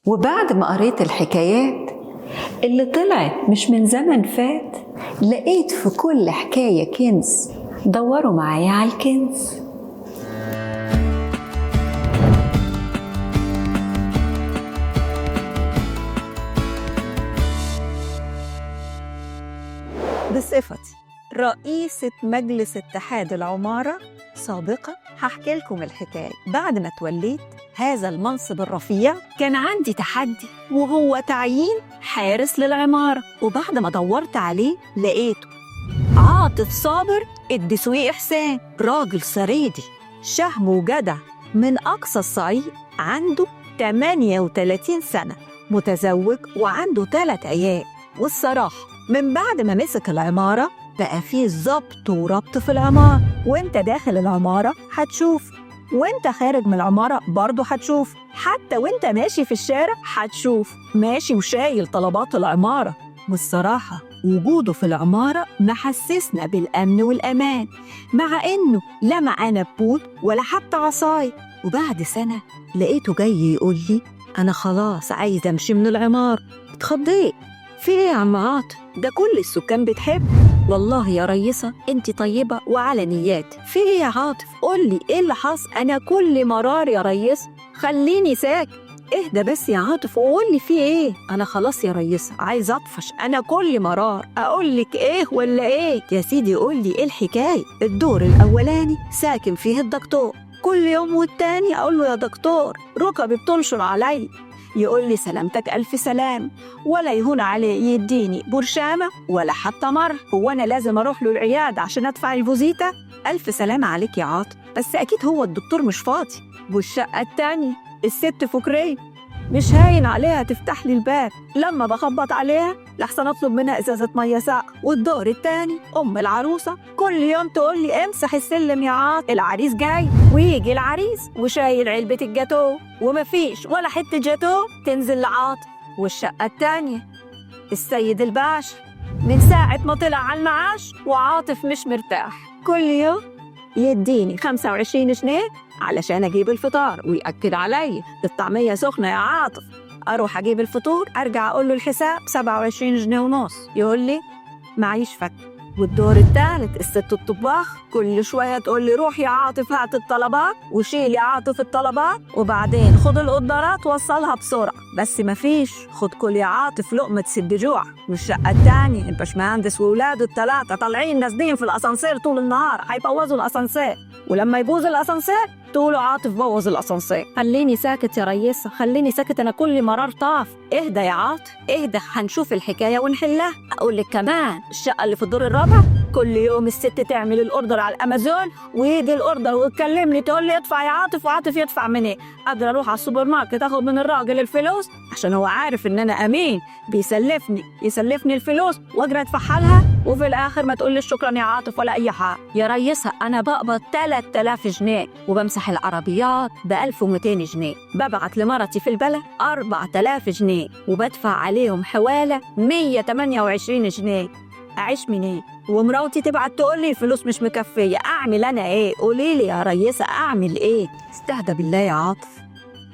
وبعد ما قريت الحكايات اللي طلعت مش من زمن فات، لقيت في كل حكاية كنز. دوروا معايا على الكنز. بصفتي رئيسة مجلس اتحاد العمارة سابقا هحكي لكم الحكاية. بعد ما توليت هذا المنصب الرفيع كان عندي تحدي، وهو تعيين حارس للعمارة. وبعد ما دورت عليه لقيته عاطف صابر الدسوقي حسين، راجل صعيدي شهم وجدع من أقصى الصعيد، عنده 38 سنة، متزوج وعنده 3 عيال. والصراحة من بعد ما مسك العمارة بقى فيه ضبط وربط في العمارة، وانت داخل العمارة هتشوف، وانت خارج من العمارة برضو هتشوف، حتى وانت ماشي في الشارع هتشوف ماشي وشايل طلبات العمارة. والصراحة وجوده في العمارة محسسنا بالأمن والأمان، مع إنه لا معانا بود ولا حتى عصاي. وبعد سنة لقيته جاي يقول لي أنا خلاص عايز أمشي من العمارة. اتخضيت، في إيه يا عم عاطف؟ ده كل السكان بتحب. والله يا ريسة انت طيبة وعلى نيات. في إيه يا عاطف؟ قول لي إيه اللي حصل؟ أنا كل مرار يا ريس خليني ساكت. اهدى بس يا عاطف وقول لي في ايه. انا خلاص يا ريسة عايز اطفش، انا كل مرار اقول لك ايه ولا ايه. يا سيدي قول لي ايه الحكايه. الدور الاولاني ساكن فيه الدكتور، كل يوم والتاني اقول له يا دكتور ركبي بتنشر علي، يقول لي سلامتك الف سلام، ولا يهون عليه يديني برشامه ولا حتى مر. هو انا لازم اروح له العياده عشان ادفع الفوزيتا؟ الف سلام عليك يا عاطف، بس اكيد هو الدكتور مش فاضي. والشقه التانيه الست فكرية مش هاين عليها تفتح لي الباب لما بخبط عليها لحسن اطلب منها ازازة مية ساقعة. والدور التاني ام العروسة كل يوم تقول لي امسح السلم يا عاطف، العريس جاي. ويجي العريس وشايل علبة الجاتو ومفيش ولا حتة جاتو تنزل لعاطف. والشقة التانية السيد الباشا من ساعة ما طلع على المعاش وعاطف مش مرتاح، كل يوم يديني 25 جنيه علشان أجيب الفطار، ويأكد علي الطعمية سخنة يا عاطف. أروح أجيب الفطور أرجع أقول له الحساب 27 جنيه ونص، يقول لي معيش فك. والدور الثالث الست الطباخ كل شوية تقول لي روح يا عاطف هات الطلبات وشيل يا عاطف الطلبات، وبعدين خد القدرات وصلها بسرعة، بس مفيش، خد كل يا عاطف لقمة تسد جوع. والشقة الثانية الباشمهندس وولاده ال3 طالعين نازلين في الأسانسير طول النهار، هيبوظوا الأسانسير، ولما يبوظ الأسانسير تقولوا عاطف بوظ الأسانسير. خليني ساكت يا ريسة، خليني ساكت، أنا كل مرار طاف. اهدى يا عاطف اهدى، هنشوف الحكاية ونحلها. أقول لك كمان الشقة اللي في الدور الرابع كل يوم الست تعمل الأوردر على الأمازون ويجي الأوردر وتكلمني تقول لي ادفع يا عاطف، وعاطف يدفع من ايه؟ قادر أروح على السوبر ماركت أخذ من الراجل الفلوس عشان هو عارف إن أنا أمين، يسلفني الفلوس وأجري أدفعها لها، وفي الآخر ما تقول لي شكرا يا عاطف ولا أي حاجة. يا ريسة أنا بقبض 3000 جنيه وبمسح العربيات ب1200 جنيه، ببعت لمرتي في البلد 4000 جنيه وبدفع عليهم حوالي 128 جنيه. أعيش منين؟ ومراوتي تبعت تقول لي الفلوس مش مكفية، أعمل أنا إيه؟ قولي لي يا ريسة أعمل إيه؟ استهدى بالله يا عاطف،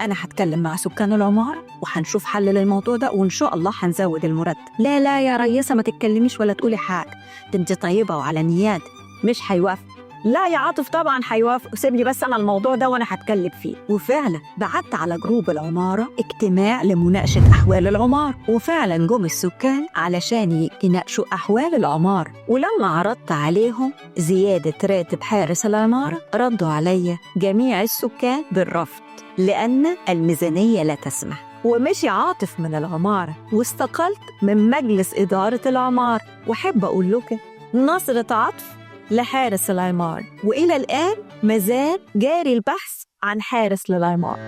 أنا هتكلم مع سكان العمارة وهنشوف حل للموضوع ده، وإن شاء الله هنزود المرتب. لا يا ريسة ما تتكلميش ولا تقولي حاجة، انت طيبة وعلى نيات، مش هيوافق. لا يا عاطف طبعا هيوافق، سيب لي بس أنا الموضوع ده وأنا هتكلم فيه. وفعلا بعت على جروب العمارة اجتماع لمناقشة أحوال العمارة، وفعلا جم السكان علشان يناقشوا أحوال العمارة. ولما عرضت عليهم زيادة راتب حارس العمارة ردوا عليا جميع السكان بالرفض، لأن الميزانية لا تسمح. ومشي عاطف من العمارة واستقلت من مجلس إدارة العمارة. وحب أقول لك نظرة عطف لحارس العمارة، وإلى الآن مازال جاري البحث عن حارس للعمارة.